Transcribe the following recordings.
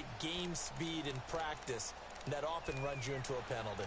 great game speed in practice, and that often runs you into a penalty.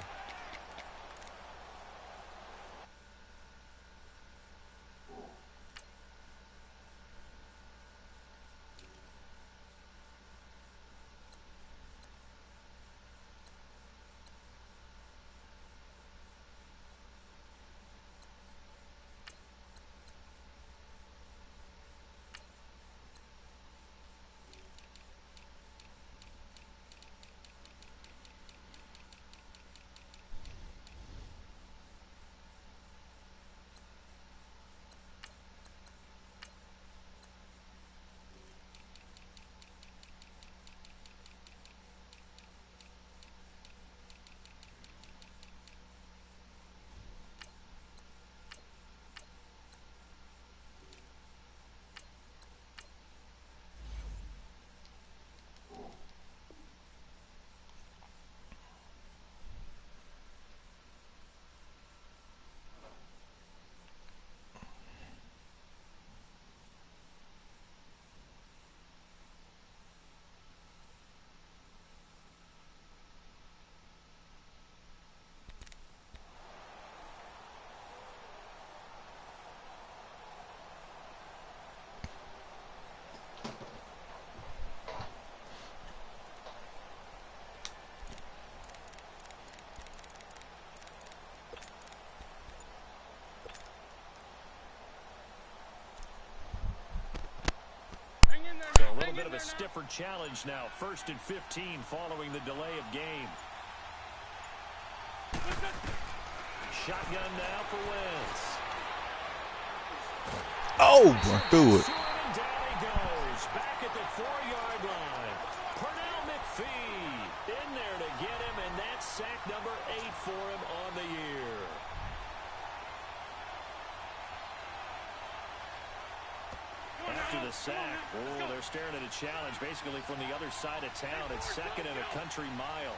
A little bit of a stiffer challenge now. 1st and 15 following the delay of game. Shotgun now for Wentz. Oh, I threw it. Down he goes. Back at the 4-yard line. Pernell McPhee in there to get him, and that's sack number 8 for him on the year. After the sack, they're staring at a challenge basically from the other side of town. It's 2nd and a country mile.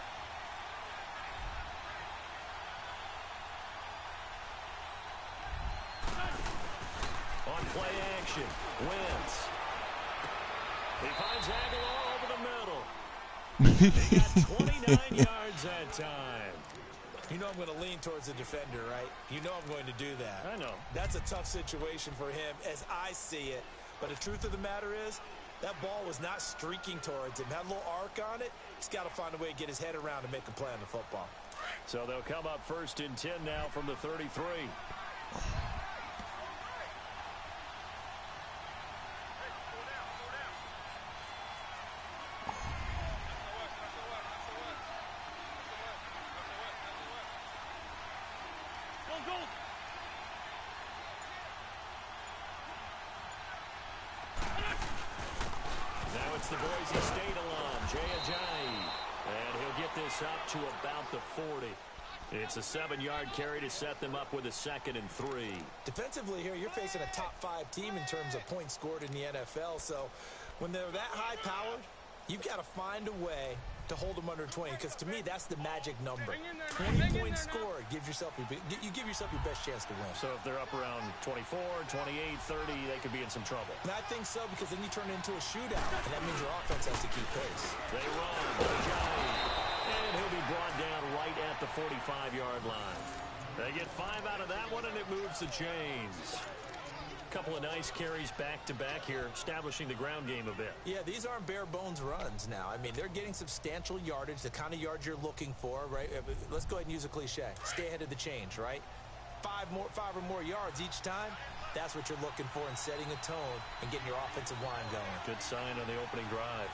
On play action, Wentz. He finds Aguilar over the middle. They got 29 yards that time. You know I'm going to lean towards the defender, right? You know I'm going to do that. I know. That's a tough situation for him as I see it. But the truth of the matter is, that ball was not streaking towards him. Had a little arc on it. He's got to find a way to get his head around and make a play on the football. So they'll come up 1st and 10 now from the 33. It's the Boise State alum, Jay Ajayi. And he'll get this up to about the 40. It's a 7-yard carry to set them up with a 2nd and 3. Defensively here, you're facing a top-5 team in terms of points scored in the NFL. So when they're that high-powered, you've got to find a way to hold them under 20, because to me, that's the magic number. 20 points scored, you give yourself your best chance to win. So if they're up around 24, 28, 30, they could be in some trouble. And I think so, because then you turn it into a shootout, and that means your offense has to keep pace. They run, and he'll be brought down right at the 45-yard line. They get 5 out of that one, and it moves the chains. Couple of nice carries back-to-back here, establishing the ground game a bit. Yeah, these aren't bare-bones runs now. I mean, they're getting substantial yardage, the kind of yards you're looking for, right? Let's go ahead and use a cliche. Stay ahead of the change, right? 5 or more yards each time. That's what you're looking for in setting a tone and getting your offensive line going. Good sign on the opening drive.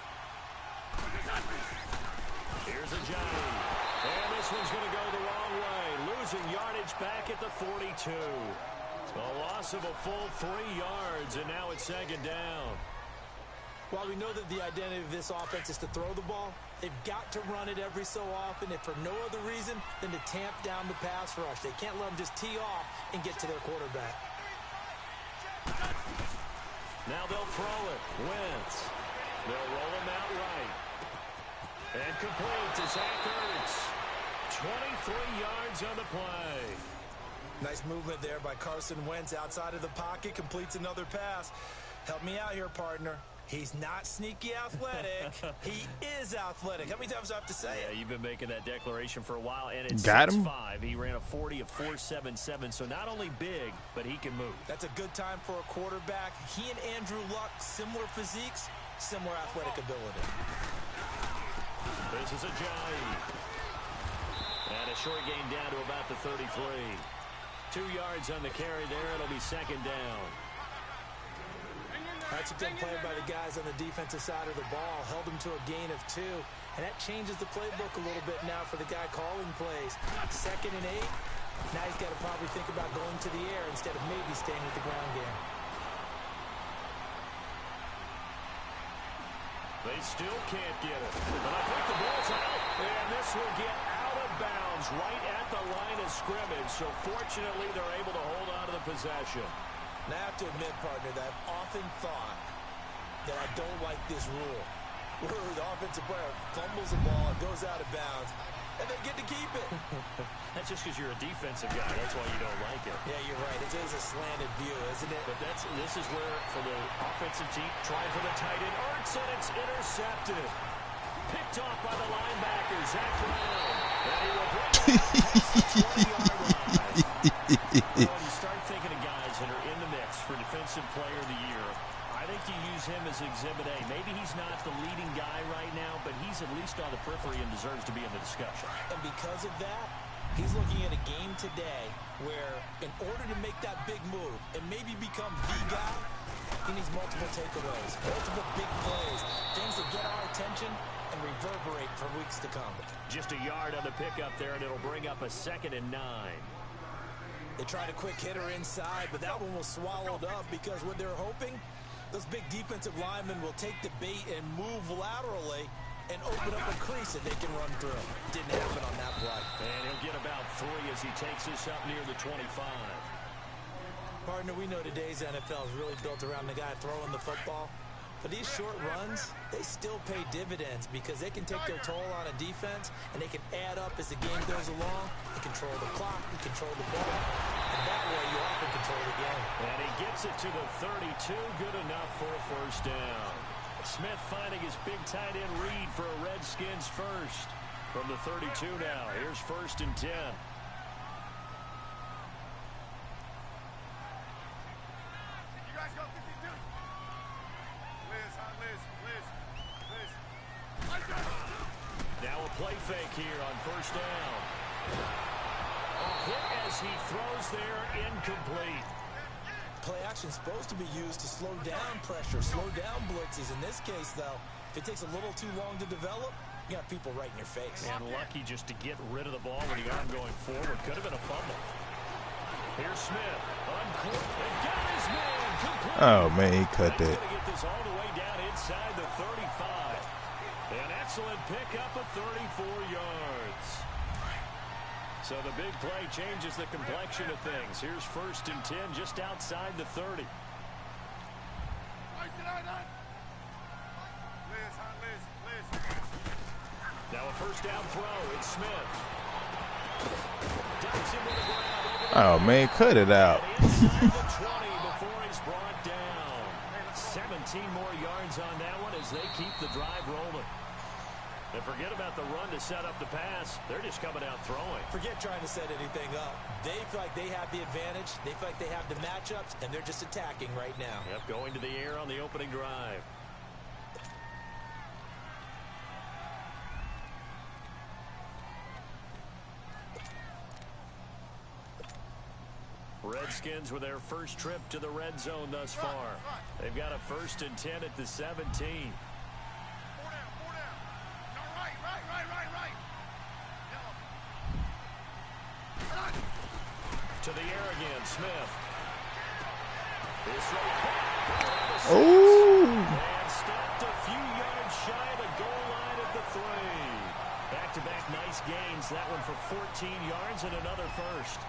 Here's Ajayi. And this one's going to go the wrong way. Losing yardage back at the 42. A loss of a full 3 yards, and now it's 2nd down. While we know that the identity of this offense is to throw the ball, they've got to run it every so often, if for no other reason than to tamp down the pass rush. They can't let them just tee off and get to their quarterback. Now they'll throw it. Wentz. They'll roll him out right. And complete to Zach Ertz. 23 yards on the play. Nice movement there by Carson Wentz outside of the pocket. Completes another pass. Help me out here, partner. He's not sneaky athletic. He is athletic. How many times do I have to say it? Yeah, you've been making that declaration for a while, and it's got him. 6'5". He ran a 40 of 4.77, so not only big, but he can move. That's a good time for a quarterback. He and Andrew Luck, similar physiques, similar athletic ability. This is a giant. And a short gain down to about the 33. 2 yards on the carry there. It'll be second down. That's a good play by the guys on the defensive side of the ball. Held him to a gain of 2. And that changes the playbook a little bit now for the guy calling plays. 2nd and 8. Now he's got to probably think about going to the air instead of maybe staying with the ground game. They still can't get it. But I think the ball's out. And this will get out of bounds right at the line of scrimmage. So fortunately, they're able to hold on to the possession. Now, I have to admit, partner, that I've often thought that I don't like this rule. Where the offensive player fumbles the ball, it goes out of bounds, and they get to keep it. That's just because you're a defensive guy. That's why you don't like it. Yeah, you're right. It is a slanted view, isn't it? But this is where, for the offensive team, trying for the tight end. Ertz, and it's intercepted. Picked off by the linebacker, Zach Brown. And he will bring it past the 20-yard line. Well, you start thinking of guys that are in the mix for Defensive Player of the Year. I think you use him as Exhibit A. Maybe he's not the leading guy right now, but he's at least on the periphery and deserves to be in the discussion. And because of that, he's looking at a game today where in order to make that big move and maybe become the guy, he needs multiple takeaways, multiple big plays, things that get our attention and reverberate for weeks to come. Just a yard on the pickup there, and it'll bring up a 2nd and 9. They tried a quick hitter inside, but that one was swallowed up because what they're hoping, those big defensive linemen will take the bait and move laterally and open up a crease that they can run through. Didn't happen on that play. And he'll get about 3 as he takes this up near the 25. Partner, we know today's NFL is really built around the guy throwing the football. But these short runs, they still pay dividends because they can take their toll on a defense and they can add up as the game goes along. They control the clock, they control the ball, and that way you often control the game. And he gets it to the 32, good enough for a first down. Smith finding his big tight end read for a Redskins first. From the 32 now, here's 1st and 10. Now a play fake here on first down. A hit as he throws there, incomplete. Play action is supposed to be used to slow down pressure, slow down blitzes. In this case, though, if it takes a little too long to develop, you got people right in your face. And lucky just to get rid of the ball with the arm going forward. Could have been a fumble. Here's Smith. Uncorked. And got his man. Complete. Oh, man, he cut that. He's going to get this all the way down inside the 35. An excellent pickup of 34 yards. So the big play changes the complexion of things. Here's 1st and 10 just outside the 30. Now a first down throw. It's Smith. Dives him to the ground. Oh, man, cut it out. Inside the 20 before he's brought down. 17 more yards on that one as they keep the drive rolling. And forget about the run to set up the pass. They're just coming out throwing. Forget trying to set anything up. They feel like they have the advantage. They feel like they have the matchups, and they're just attacking right now. Yep, going to the air on the opening drive. Redskins with their first trip to the red zone thus far. They've got a 1st and 10 at the 17. To the air again, Smith. Oh! And stopped a few yards shy of the goal line at the 3. Back-to-back nice gains. That one for 14 yards and another first.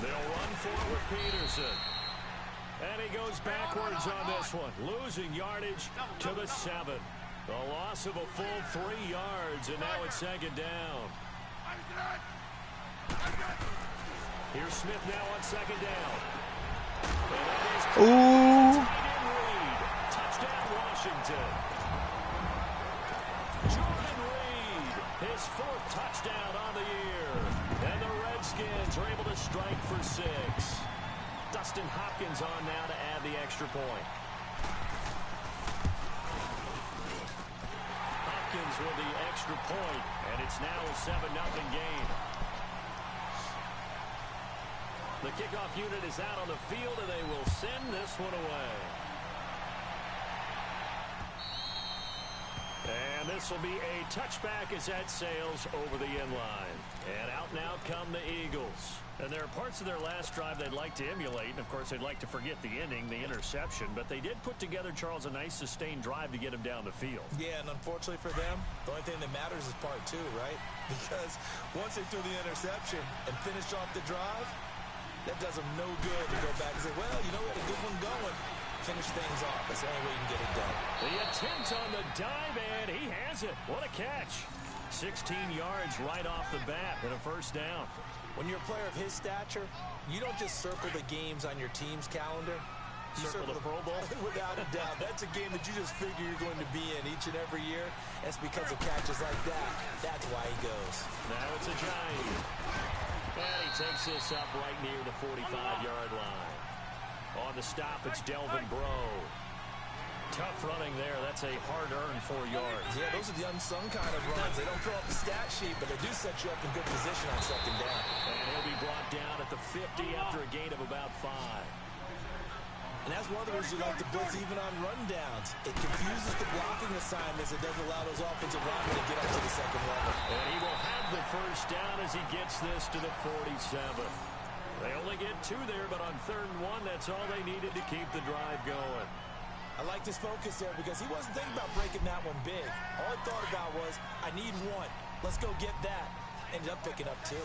They'll run forward Peterson. And he goes backwards on this one, losing yardage to the 7. A loss of a full 3 yards, and now it's second down. Here's Smith now on second down. Ooh. Touchdown, Washington. Jordan Reed, his 4th touchdown on the year. And the Redskins are able to strike for 6. Dustin Hopkins on now to add the extra point. Hopkins with the extra point, and it's now a 7-0 game. The kickoff unit is out on the field, and they will send this one away. And this will be a touchback as that sails over the end line. And out now come the Eagles. And there are parts of their last drive they'd like to emulate. And, of course, they'd like to forget the ending, the interception. But they did put together, Charles, a nice sustained drive to get him down the field. Yeah, and unfortunately for them, the only thing that matters is part 2, right? Because once they threw the interception and finished off the drive, that does them no good to go back and say, well, you know, we had a good one going. Finish things off. That's the only way you can get it done. The attempt on the dive, and he has it. What a catch. 16 yards right off the bat and a first down. When you're a player of his stature, you don't just circle the games on your team's calendar. You circle the Pro Bowl? Without a doubt. That's a game that you just figure you're going to be in each and every year. That's because of catches like that. That's why he goes. Now it's a Giant. And he takes this up right near the 45-yard line. On the stop, it's Delvin Breaux. Tough running there. That's a hard-earned 4 yards. Yeah, those are the unsung kind of runs. They don't throw up the stat sheet, but they do set you up in good position on second down. And he'll be brought down at the 50 after a gain of about 5. And that's one of the reasons you like to blitz even on rundowns. It confuses the blocking assignments. It doesn't allow those offensive linemen to get up to the second level. And he will have the first down as he gets this to the 47. They only get 2 there, but on 3rd and 1, that's all they needed to keep the drive going. I liked his focus there because he wasn't thinking about breaking that one big. All he thought about was, I need 1. Let's go get that. Ended up picking up 2.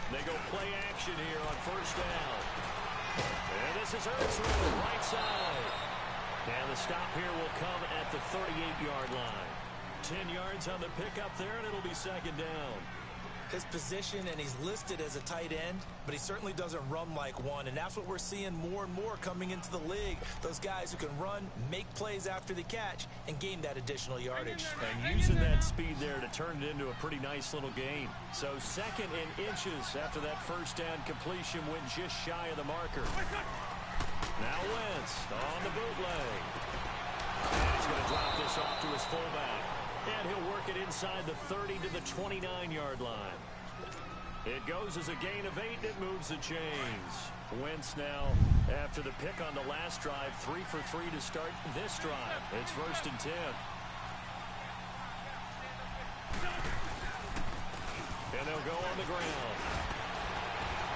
They go play action here on first down. And this is Ertz right side. And the stop here will come at the 38-yard line. 10 yards on the pickup there, and it'll be second down. His position, and he's listed as a tight end, but he certainly doesn't run like one, and that's what we're seeing more and more coming into the league. Those guys who can run, make plays after the catch, and gain that additional yardage. And using that speed there to turn it into a pretty nice little game. So 2nd and inches after that first down completion went just shy of the marker. Now Wentz on the bootleg. And he's going to drop this off to his fullback. And he'll work it inside the 30 to the 29-yard line. It goes as a gain of 8. It moves the chains. Wentz now, after the pick on the last drive, 3 for 3 to start this drive. It's 1st and 10. And they'll go on the ground.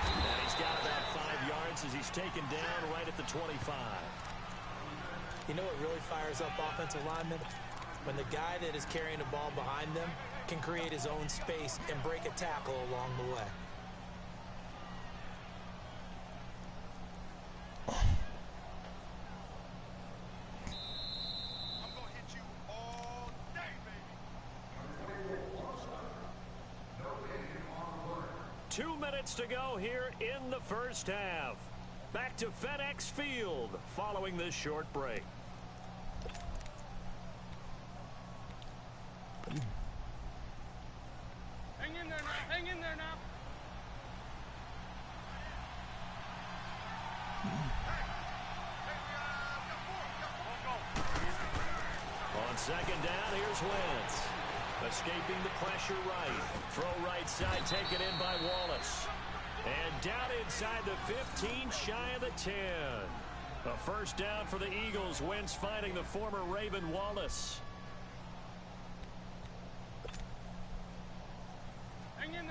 And he's got about 5 yards as he's taken down right at the 25. You know what really fires up offensive linemen? When the guy that is carrying the ball behind them can create his own space and break a tackle along the way. I'm gonna hit you all day, baby. 2 minutes to go here in the first half. Back to FedEx Field following this short break. Hang in there now. Hang in there now. On second down, here's Wentz. Escaping the pressure right. Throw right side, taken in by Wallace. And down inside the 15, shy of the 10. A first down for the Eagles. Wentz finding the former Raven Wallace.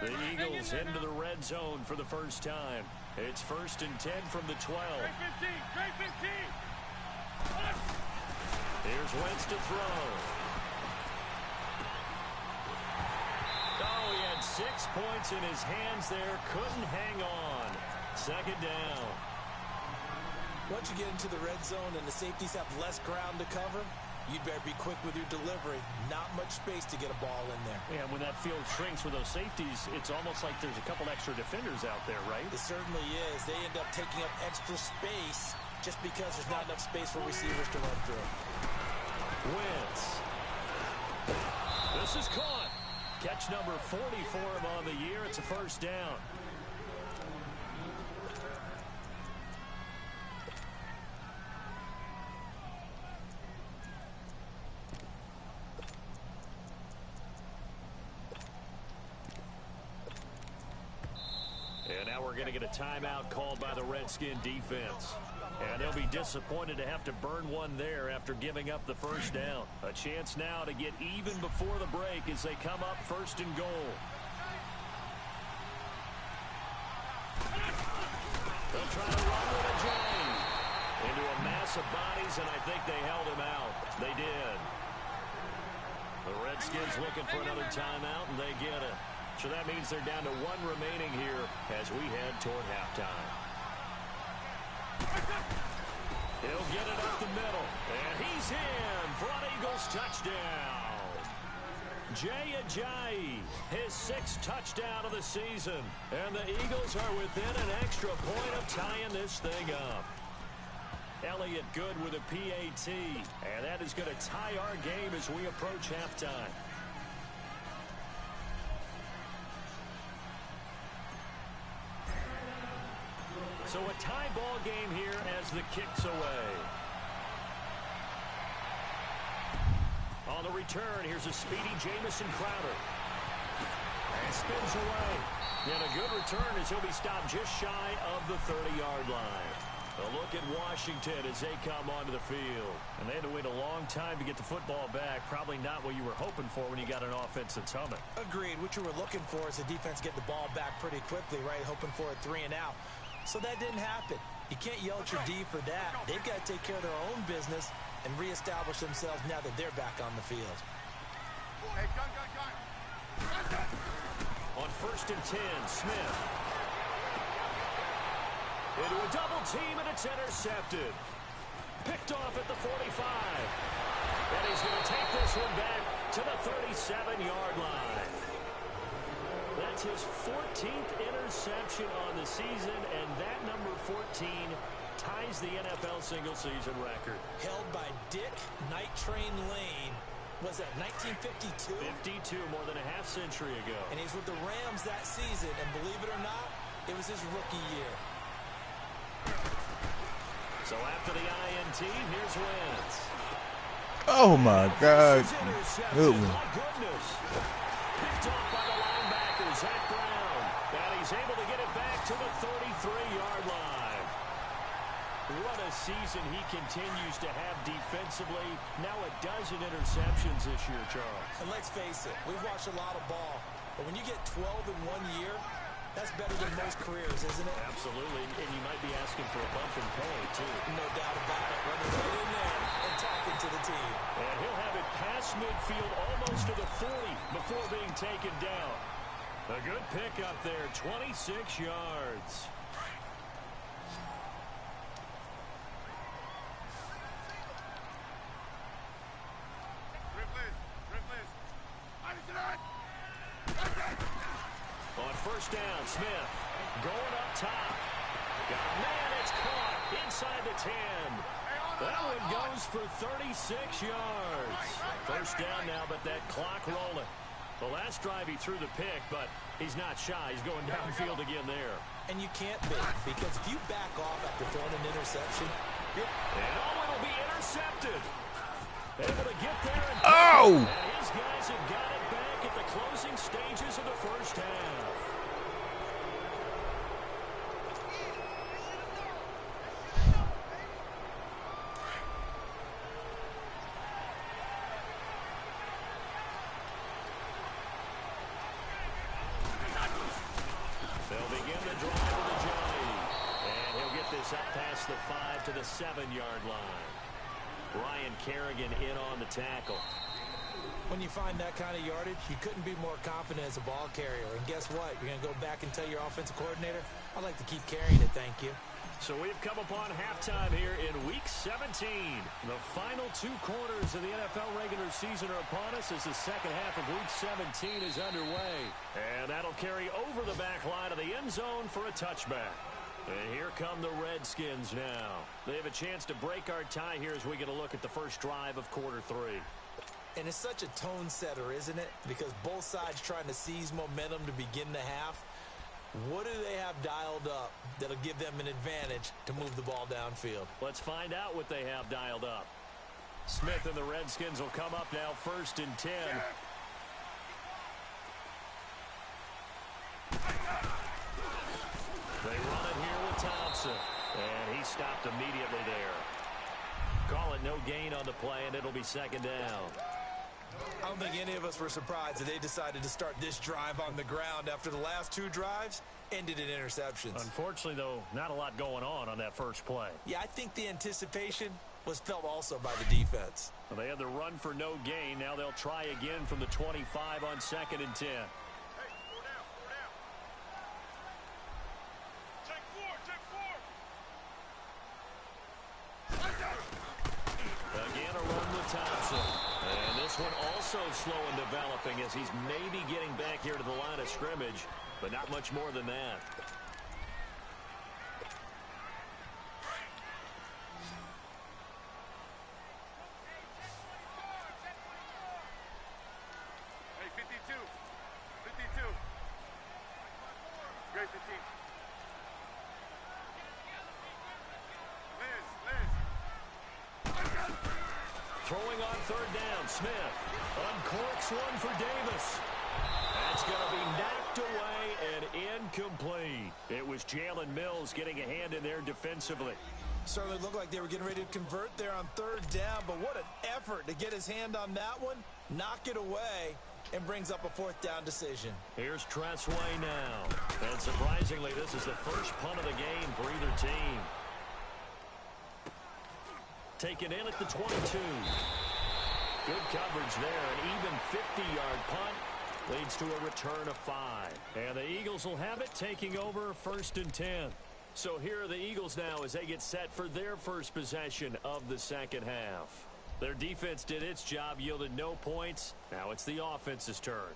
The Eagles into the red zone for the first time. It's 1st and 10 from the 12. Trey 15. Here's Wentz to throw. Oh, he had 6 points in his hands there. Couldn't hang on. Second down. Once you get into the red zone and the safeties have less ground to cover, you'd better be quick with your delivery. Not much space to get a ball in there. Yeah, when that field shrinks with those safeties, it's almost like there's a couple extra defenders out there, right? It certainly is. They end up taking up extra space just because there's not enough space for receivers to run through. Wentz. This is caught. Catch number 40 for him on the year. It's a first down. And now we're going to get a timeout called by the Redskin defense. And they'll be disappointed to have to burn one there after giving up the first down. A chance now to get even before the break as they come up first and goal. They'll try to run with a J into a mass of bodies, and I think they held him out. They did. The Redskins looking for another timeout, and they get it. So that means they're down to one remaining here as we head toward halftime. He'll get it up the middle, and he's in for an Eagles touchdown. Jay Ajayi, his 6th touchdown of the season, and the Eagles are within an extra point of tying this thing up. Elliott good with a PAT, and that is going to tie our game as we approach halftime. So a tie ball game here as the kick's away. On the return, here's a speedy Jamison Crowder. And spins away. And a good return as he'll be stopped just shy of the 30-yard line. A look at Washington as they come onto the field. And they had to wait a long time to get the football back. Probably not what you were hoping for when you got an offense that's humming. Agreed. What you were looking for is the defense get the ball back pretty quickly, right? Hoping for a 3 and out. So that didn't happen. You can't yell at your D for that. They've got to take care of their own business and reestablish themselves now that they're back on the field. Hey, gun. On 1st and 10, Smith. Into a double team, and it's intercepted. Picked off at the 45. And he's going to take this one back to the 37-yard line. That's his 14th interception on the season, and that number 14 ties the NFL single-season record. Held by Dick Night Train Lane. Was that 1952? 52, more than a half-century ago. And he's with the Rams that season, and believe it or not, it was his rookie year. So after the INT, here's Wentz. Oh, my God. Good one. My goodness. Picked off by the linebacker, Zach Brown. And he's able to get it back to the 33-yard line. What a season he continues to have defensively. Now a dozen interceptions this year, Charles. And let's face it, we've watched a lot of ball. But when you get 12 in 1 year, that's better than most careers, isn't it? Absolutely, and you might be asking for a bump in pay, too. No doubt about it. Running right in there and talking to the team. And he'll have it past midfield almost to the 40 before being taken down. A good pick up there, 26 yards. On 1st down, Smith going up top. Got a man, it's caught inside the 10. That one goes for 36 yards. 1st down now, but that clock rolling. The last drive he threw the pick, but he's not shy. He's going downfield again there. And you can't be, because if you back off after throwing an interception, it'll be intercepted. Able to get there and Oh! and his guys have got it back at the closing stages of the first half. They'll begin the drive with a Johnny. And he'll get this up past the 5 to the 7-yard line. Ryan Kerrigan in on the tackle. When you find that kind of yardage, you couldn't be more confident as a ball carrier. And guess what? You're going to go back and tell your offensive coordinator, I'd like to keep carrying it, thank you. So we've come upon halftime here in Week 17. The final 2 quarters of the NFL regular season are upon us as the second half of Week 17 is underway. And that'll carry over the back line of the end zone for a touchback. And here come the Redskins now. They have a chance to break our tie here as we get a look at the first drive of quarter 3. And it's such a tone setter, isn't it? Because both sides trying to seize momentum to begin the half. What do they have dialed up that'll give them an advantage to move the ball downfield? Let's find out what they have dialed up. Smith and the Redskins will come up now, 1st and 10. They run it here with Thompson. And he stopped immediately there. Call it no gain on the play, and it'll be 2nd down. I don't think any of us were surprised that they decided to start this drive on the ground after the last 2 drives ended in interceptions. Unfortunately, though, not a lot going on that first play. Yeah, I think the anticipation was felt also by the defense. Well, they had the run for no gain. Now they'll try again from the 25 on 2nd and 10. Again, a run with Thompson. And this one also slow in developing as he's maybe getting back here to the line of scrimmage, but not much more than that. Hey, 52. 52. Great 15. Throwing on 3rd down, Smith uncorks one for Davis. That's going to be knocked away and incomplete. It was Jalen Mills getting a hand in there defensively. Certainly looked like they were getting ready to convert there on 3rd down, but what an effort to get his hand on that one, knock it away, and brings up a 4th down decision. Here's Tressway now. And surprisingly, this is the first punt of the game for either team. Taken in at the 22. Good coverage there. An even 50-yard punt leads to a return of 5. And the Eagles will have it, taking over 1st and 10. So here are the Eagles now as they get set for their first possession of the second half. Their defense did its job, yielded no points. Now it's the offense's turn.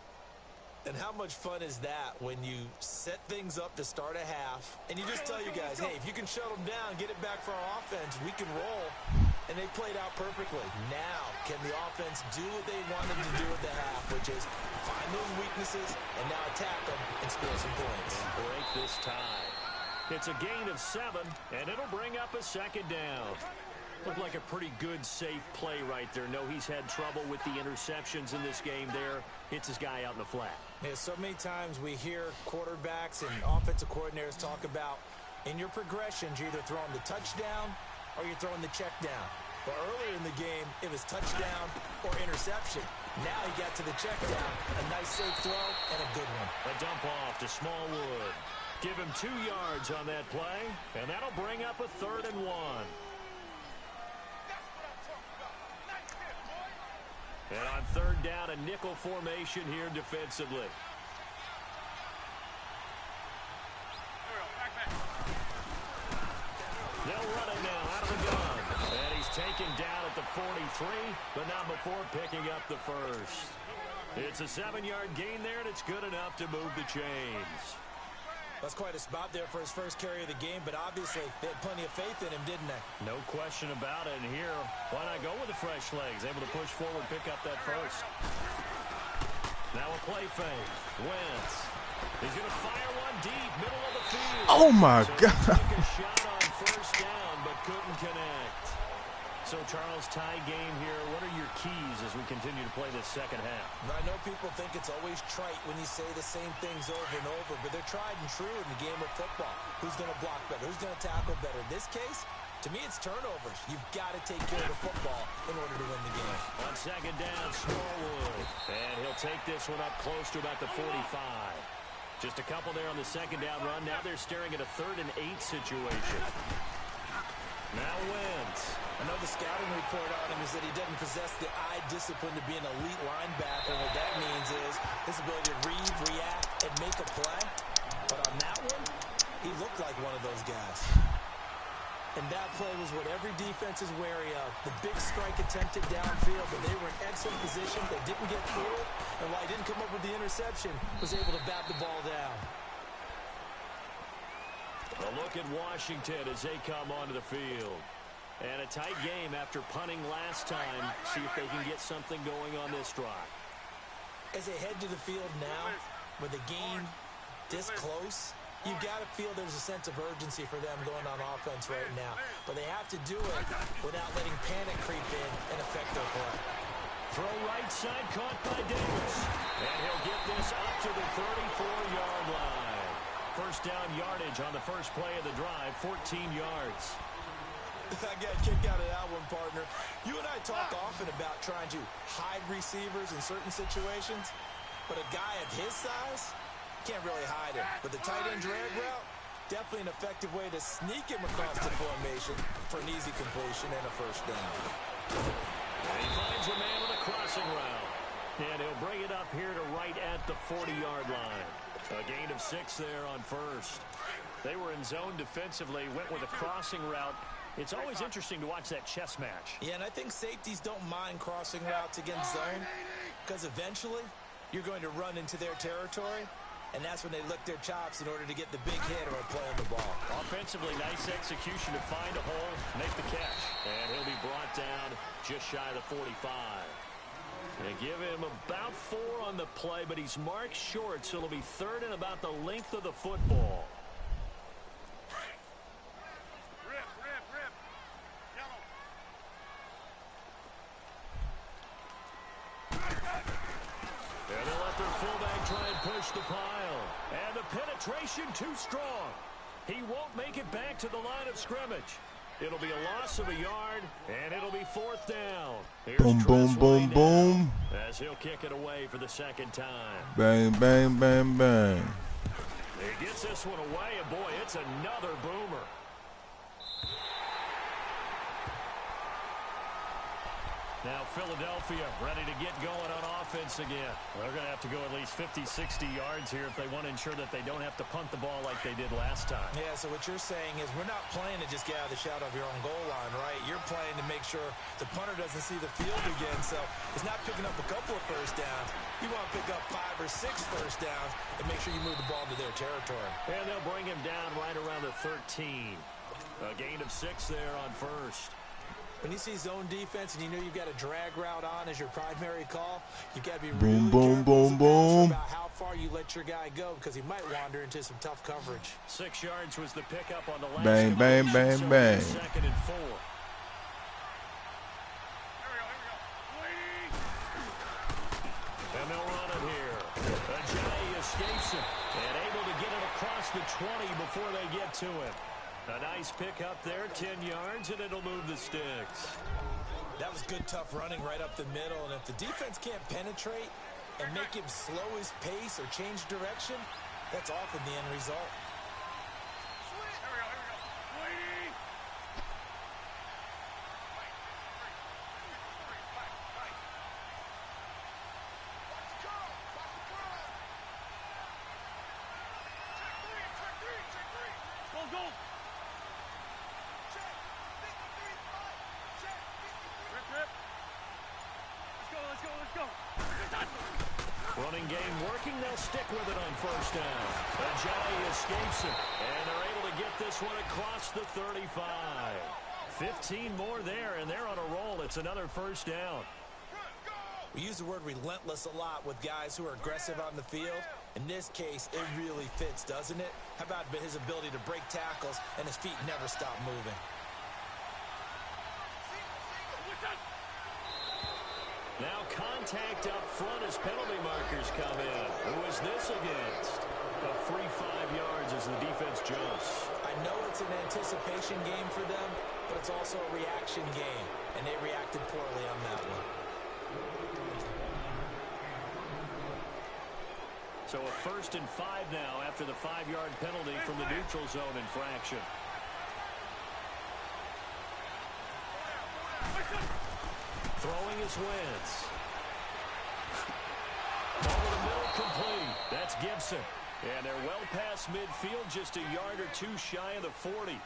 And how much fun is that when you set things up to start a half, and you just tell you guys, hey, if you can shut them down, get it back for our offense, we can roll. And they played out perfectly. Now, can the offense do what they wanted to do at the half, which is find those weaknesses and now attack them and score some points. And break this tie. It's a gain of 7, and it'll bring up a 2nd down. Looked like a pretty good, safe play right there. No, he's had trouble with the interceptions in this game there. Hits his guy out in the flat. Yeah, so many times we hear quarterbacks and offensive coordinators talk about in your progressions, you're either throwing the touchdown or you're throwing the check down. But earlier in the game, it was touchdown or interception. Now he got to the check down. A nice safe throw and a good one. A dump off to Smallwood. Give him 2 yards on that play, and that'll bring up a 3rd and 1. And on 3rd down, a nickel formation here defensively. They'll run it now out of the gun. And he's taken down at the 43, but not before picking up the first. It's a 7-yard gain there, and it's good enough to move the chains. That's quite a spot there for his first carry of the game, but obviously they had plenty of faith in him, didn't they? No question about it. And here, why not go with the fresh legs? Able to push forward, pick up that first. Now a play fake. Wentz. He's going to fire one deep, middle of the field. Oh, my God. Took a shot on 1st down, but couldn't connect. So, Charles, tie game here. What are your keys as we continue to play this second half? I know people think it's always trite when you say the same things over and over, but they're tried and true in the game of football. Who's going to block better? Who's going to tackle better? In this case, to me, it's turnovers. You've got to take care of the football in order to win the game. On 2nd down, Smallwood. And he'll take this one up close to about the 45. Just a couple there on the 2nd down run. Now they're staring at a 3rd and 8 situation. Now wins. I know the scouting report on him is that he doesn't possess the eye discipline to be an elite linebacker. What that means is his ability to read, react, and make a play. But on that one, he looked like one of those guys. And that play was what every defense is wary of. The big strike attempted downfield, but they were in excellent position. They didn't get through it. And while he didn't come up with the interception, was able to bat the ball down. A look at Washington as they come onto the field. And a tight game after punting last time. See if they can get something going on this drive. As they head to the field now, with the game this close, you've got to feel there's a sense of urgency for them going on offense right now. But they have to do it without letting panic creep in and affect their play. Throw right side, caught by Davis. And he'll get this up to the 34-yard line. First down yardage on the first play of the drive, 14 yards. I got a kick out of that one, partner. You and I talk often about trying to hide receivers in certain situations, but a guy of his size can't really hide him. But the tight end drag route, definitely an effective way to sneak him across the formation for an easy completion and a first down. And he finds a man with a crossing route. And he'll bring it up here to right at the 40-yard line. A gain of 6 there on first. They were in zone defensively, went with a crossing route. It's always interesting to watch that chess match. Yeah, and I think safeties don't mind crossing routes against zone because eventually you're going to run into their territory, and that's when they lick their chops in order to get the big hit or play on the ball. Offensively, nice execution to find a hole, make the catch. And he'll be brought down just shy of the 45. They give him about 4 on the play, but he's marked short, so it'll be third and about the length of the football. And they'll let their fullback try and push the pile. And the penetration too strong. He won't make it back to the line of scrimmage. It'll be a loss of a yard, and it'll be fourth down. Here's Boom, boom, boom, boom. As he'll kick it away for the second time. Bang, bang, bang, bang. He gets this one away, and boy, it's another boomer. Now Philadelphia ready to get going on offense again. They're going to have to go at least 50, 60 yards here if they want to ensure that they don't have to punt the ball like they did last time. Yeah, so what you're saying is we're not playing to just get out of the shadow of your own goal line, right? You're playing to make sure the punter doesn't see the field again. So it's not picking up a couple of first downs. You want to pick up 5 or 6 first downs and make sure you move the ball to their territory. And they'll bring him down right around the 13. A gain of 6 there on first. When you see zone defense and you know you've got a drag route on as your primary call, you've got to be Boom, really boom, careful boom, boom. about how far you let your guy go because he might wander into some tough coverage. 6 yards was the pickup on the last. Bang, bang, bang, so bang. Second and 4. And they'll run it here. Ajayi escapes it and able to get it across the 20 before they get to it. A nice pick up there, 10 yards, and it'll move the sticks. That was good, tough running right up the middle. And if the defense can't penetrate and make him slow his pace or change direction, that's often the end result. Running game working, they'll stick with it on first down. Ajayi escapes it, and they're able to get this one across the 35. 15 more there, and they're on a roll. It's another first down. We use the word relentless a lot with guys who are aggressive on the field. In this case, it really fits, doesn't it? How about his ability to break tackles and his feet never stop moving? Now contact up front as penalty markers come in. Who is this against? A free 5 yards as the defense jumps. I know it's an anticipation game for them, but it's also a reaction game, and they reacted poorly on that one. So a 1st and 5 now after the 5-yard penalty from the neutral zone infraction. Throwing his Wentz. Over the middle, complete. That's Gibson. And they're well past midfield, just a yard or two shy of the 40.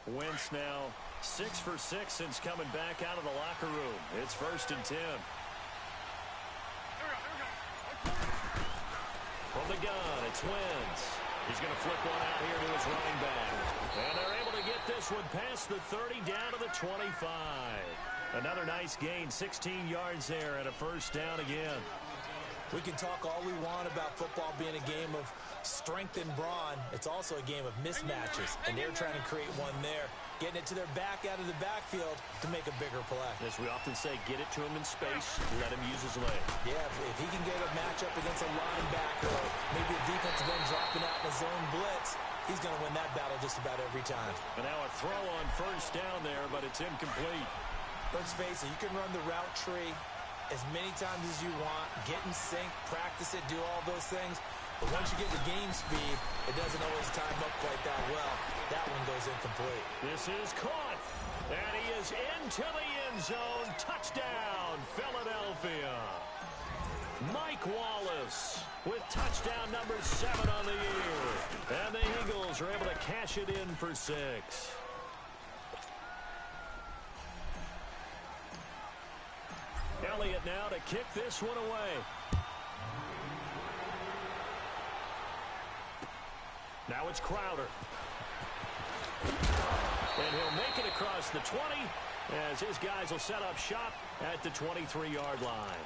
Wentz now 6 for 6 since coming back out of the locker room. It's 1st and 10. From the gun, it's Wentz. He's going to flip one out here to his running back. And they're able to get this one past the 30 down to the 25. Another nice gain, 16 yards there and a 1st down again. We can talk all we want about football being a game of strength and brawn. It's also a game of mismatches, and they're trying to create one there, getting it to their back out of the backfield to make a bigger play. As we often say, get it to him in space, let him use his leg. Yeah, if he can get a matchup against a linebacker or maybe a defensive end dropping out in a zone blitz, he's going to win that battle just about every time. And now a throw on 1st down there, but it's incomplete. Let's face it, you can run the route tree as many times as you want, get in sync, practice it, do all those things. But once you get the game speed, it doesn't always time up quite that well. That one goes incomplete. This is caught. And he is into the end zone. Touchdown, Philadelphia. Mike Wallace with touchdown number 7 on the year. And the Eagles are able to cash it in for 6. Elliott now to kick this one away. Now it's Crowder. And he'll make it across the 20 as his guys will set up shop at the 23-yard line.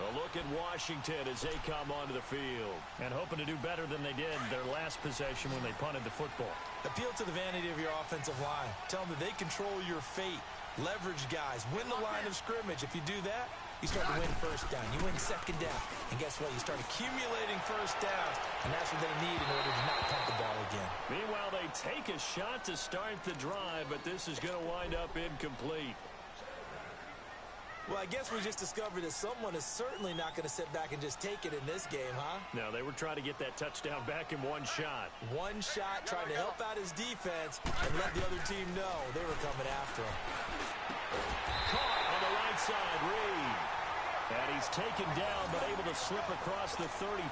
A look at Washington as they come onto the field and hoping to do better than they did their last possession when they punted the football. Appeal to the vanity of your offensive line. Tell them that they control your fate. Leverage guys. Win the line of scrimmage. If you do that, you start to win 1st down. You win 2nd down. And guess what? You start accumulating 1st downs. And that's what they need in order to not punt the ball again. Meanwhile, they take a shot to start the drive, but this is going to wind up incomplete. Well, I guess we just discovered that someone is certainly not going to sit back and just take it in this game, huh? No, they were trying to get that touchdown back in one shot. One shot, trying to help out his defense and let the other team know they were coming after him. Caught on the right side, Reed. And he's taken down, but able to slip across the 35.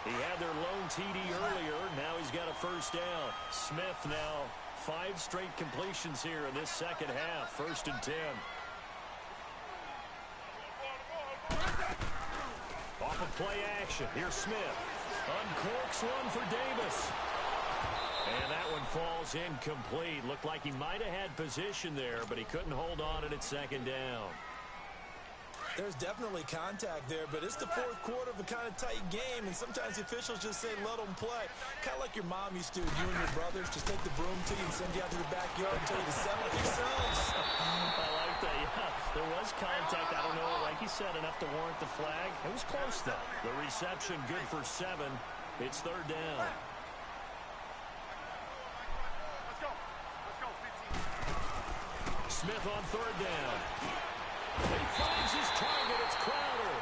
He had their lone TD earlier. Now he's got a 1st down. Smith now 5 straight completions here in this second half. 1st and 10. Off of play action. Here's Smith. Uncorks one for Davis. And that one falls incomplete. Looked like he might have had position there, but he couldn't hold on at 2nd down. There's definitely contact there, but it's the 4th quarter of a kind of tight game, and sometimes the officials just say, let them play. Kind of like your mom used to, you and your brothers, just take the broom to you and send you out to the backyard and tell you to settle it yourselves. I like that, yeah. There was contact. I don't know, like you said, enough to warrant the flag. It was close, though. The reception good for 7. It's 3rd down. Let's go. Let's go, 15. Smith on 3rd down. He finds his target. It's Crowder.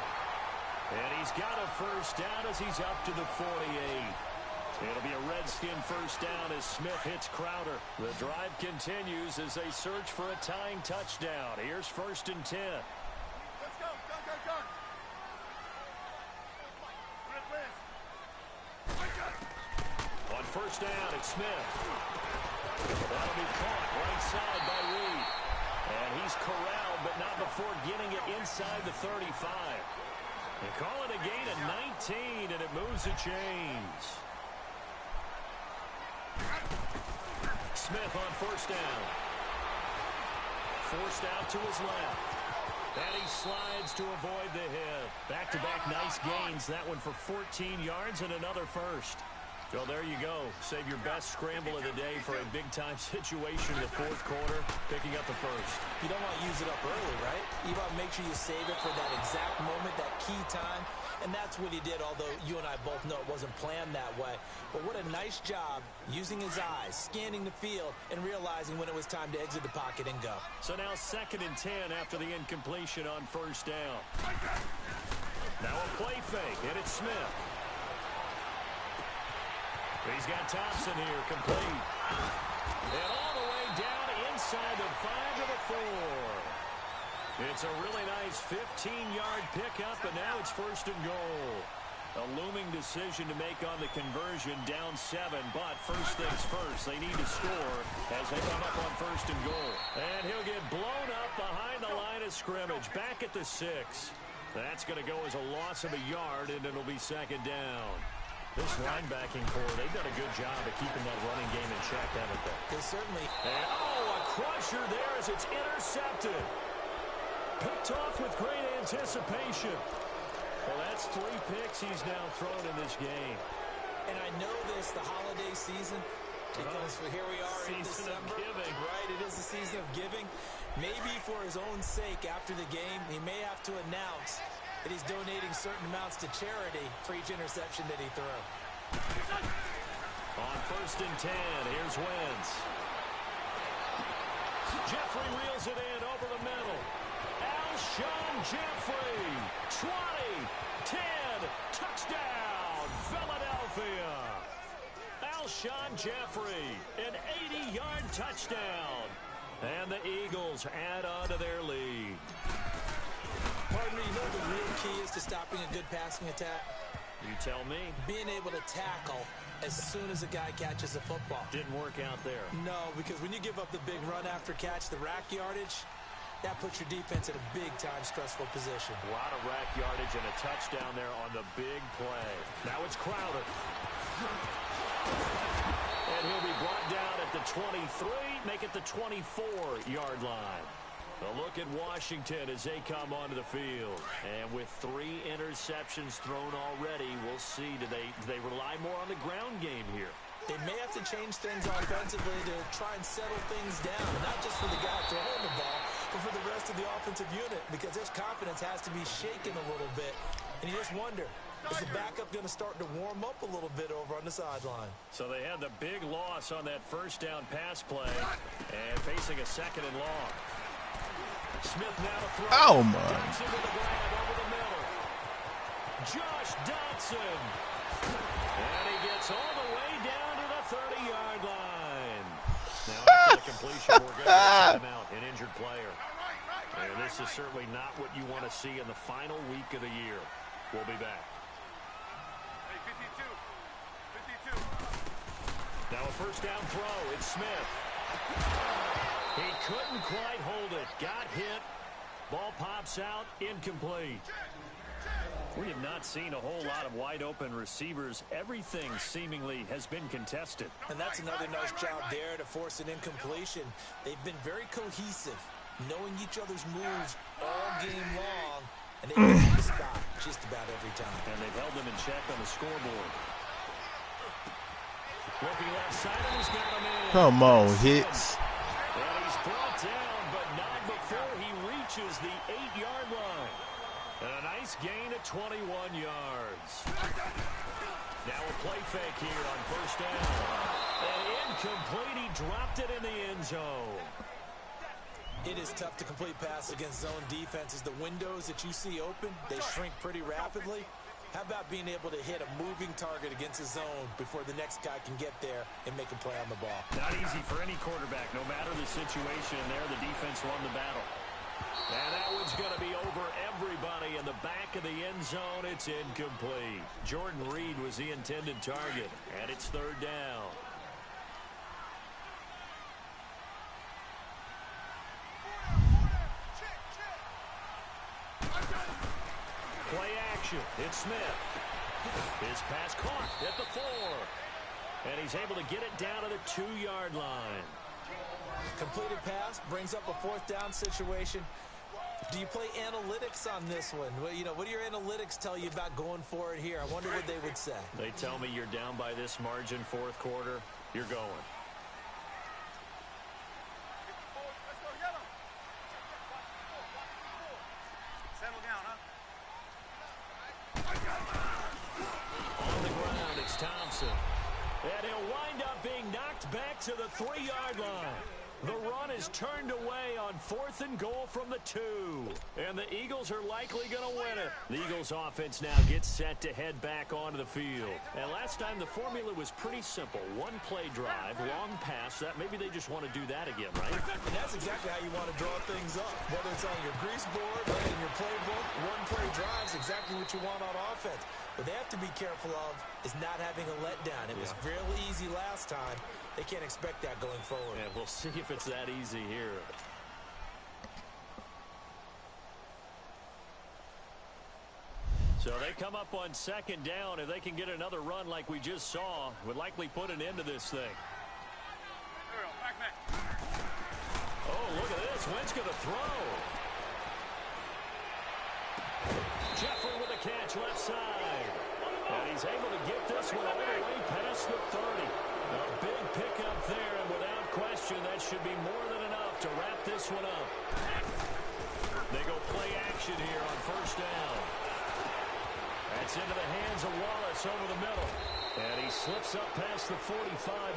And he's got a 1st down as he's up to the 48. It'll be a Redskin 1st down as Smith hits Crowder. The drive continues as they search for a tying touchdown. Here's 1st and 10. Let's go. Go. On 1st down, it's Smith. That'll be caught right side by Reed. And he's corralled, but not before getting it inside the 35. They call it a gain of 19, and it moves the chains. Smith on 1st down. Forced out to his left. And he slides to avoid the hit. Back-to-back nice gains. That one for 14 yards and another first. Well, there you go. Save your best scramble of the day for a big-time situation in the fourth quarter, picking up the first. You don't want to use it up early, right? You want to make sure you save it for that exact moment, that key time. And that's what he did, although you and I both know it wasn't planned that way. But what a nice job using his eyes, scanning the field, and realizing when it was time to exit the pocket and go. So now 2nd and 10 after the incompletion on first down. Now a play fake, and it's Smith. He's got Thompson here, complete. And all the way down inside the 5 to the 4. It's a really nice 15-yard pickup, and now it's 1st and goal. A looming decision to make on the conversion, down 7, but first things first, they need to score as they come up on 1st and goal. And he'll get blown up behind the line of scrimmage, back at the 6. That's going to go as a loss of a yard, and it'll be 2nd down. This linebacking core, they've done a good job of keeping that running game in check, haven't they? They certainly. And, a crusher there as it's intercepted. Picked off with great anticipation. Well, that's 3 picks he's now thrown in this game. And I know this, the holiday season, because here we are in December. Giving. Right, it is the season of giving. Maybe for his own sake after the game, he may have to announce that he's donating certain amounts to charity for each interception that he threw. On 1st and 10, here's Wentz. Jeffrey reels it in over the middle. Alshon Jeffrey, 20, 10, touchdown, Philadelphia. Alshon Jeffrey, an 80-yard touchdown. And the Eagles add on to their lead. Partner, you know the real key is to stopping a good passing attack? You tell me. Being able to tackle as soon as a guy catches a football. Didn't work out there. No, because when you give up the big run after catch, the rack yardage, that puts your defense in a big-time stressful position. A lot of rack yardage and a touchdown there on the big play. Now it's Crowder. And he'll be brought down at the 23, make it the 24-yard line. A look at Washington as they come onto the field. And with 3 interceptions thrown already, we'll see, do they rely more on the ground game here? They may have to change things offensively to try and settle things down, not just for the guy throwing the ball, but for the rest of the offensive unit, because his confidence has to be shaken a little bit. And you just wonder, is the backup going to start to warm up a little bit over on the sideline? So they had the big loss on that first down pass play and facing a 2nd and long. Smith now to throw. Oh, my. Dotson with the grab over the middle. Josh Dotson. And he gets all the way down to the 30-yard line. Now after the completion, we're going to get him out, an injured player. And this is certainly not what you want to see in the final week of the year. We'll be back. Hey, 52. Now a first down throw. It's Smith. He couldn't quite hold it. Got hit. Ball pops out. Incomplete. We have not seen a whole lot of wide-open receivers. Everything seemingly has been contested. And that's another nice job there to force an incompletion. They've been very cohesive, knowing each other's moves all game long, and they get the spot just about every time. And they've held them in check on the scoreboard. Looking left side, and he's got him in. Come on, Hicks. And he's brought down, but not before he reaches the 8-yard line. And a nice gain of 21 yards. Now a play fake here on first down. And incomplete. He dropped it in the end zone. It is tough to complete pass against zone defenses. The windows that you see open, they shrink pretty rapidly. How about being able to hit a moving target against a zone before the next guy can get there and make a play on the ball? Not easy for any quarterback. No matter the situation there, the defense won the battle. And that one's going to be over everybody in the back of the end zone. It's incomplete. Jordan Reed was the intended target, and it's 3rd down. Play action. It's Smith. His pass caught at the 4. And he's able to get it down to the 2-yard line. Completed pass brings up a 4th down situation. Do you play analytics on this one? Well, you know, what do your analytics tell you about going for it here? I wonder what they would say. They tell me you're down by this margin, fourth quarter. You're going. Settle down, huh? On the ground, it's Thompson. And he'll wind up being knocked back to the 3-yard line. The run is turned away on 4th and goal from the 2. And the Eagles are likely going to win it. The Eagles offense now gets set to head back onto the field. And last time the formula was pretty simple. One play drive, long pass. That maybe they just want to do that again, right? And that's exactly how you want to draw things up. Whether it's on your grease board or in your playbook, one play drive is exactly what you want on offense. What they have to be careful of is not having a letdown. It was real easy last time. They can't expect that going forward. Yeah, we'll see if it's that easy here. So they come up on 2nd down. If they can get another run like we just saw, would likely put an end to this thing. Oh, look at this. Wentz going to throw. Jeffrey with a catch left side. And he's able to get this one all the way past the 30. A big pickup there, and without question, that should be more than enough to wrap this one up. They go play action here on 1st down. That's into the hands of Wallace over the middle. And he slips up past the 45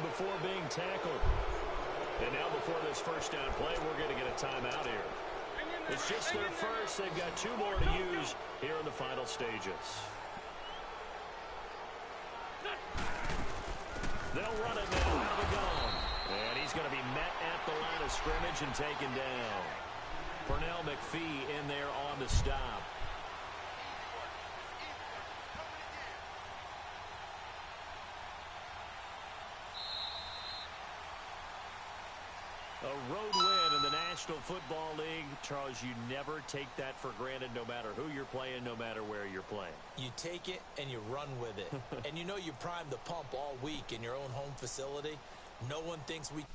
before being tackled. And now before this 1st down play, we're going to get a timeout here. It's just their first. They've got 2 more to use here in the final stages. They'll run it now out of the gun. And he's going to be met at the line of scrimmage and taken down. Pernell McPhee in there on the stop. A road win in the National Football League. Charles, you never take that for granted no matter who you're playing, no matter where you're playing. You take it and you run with it. And you know you primed the pump all week in your own home facility. No one thinks we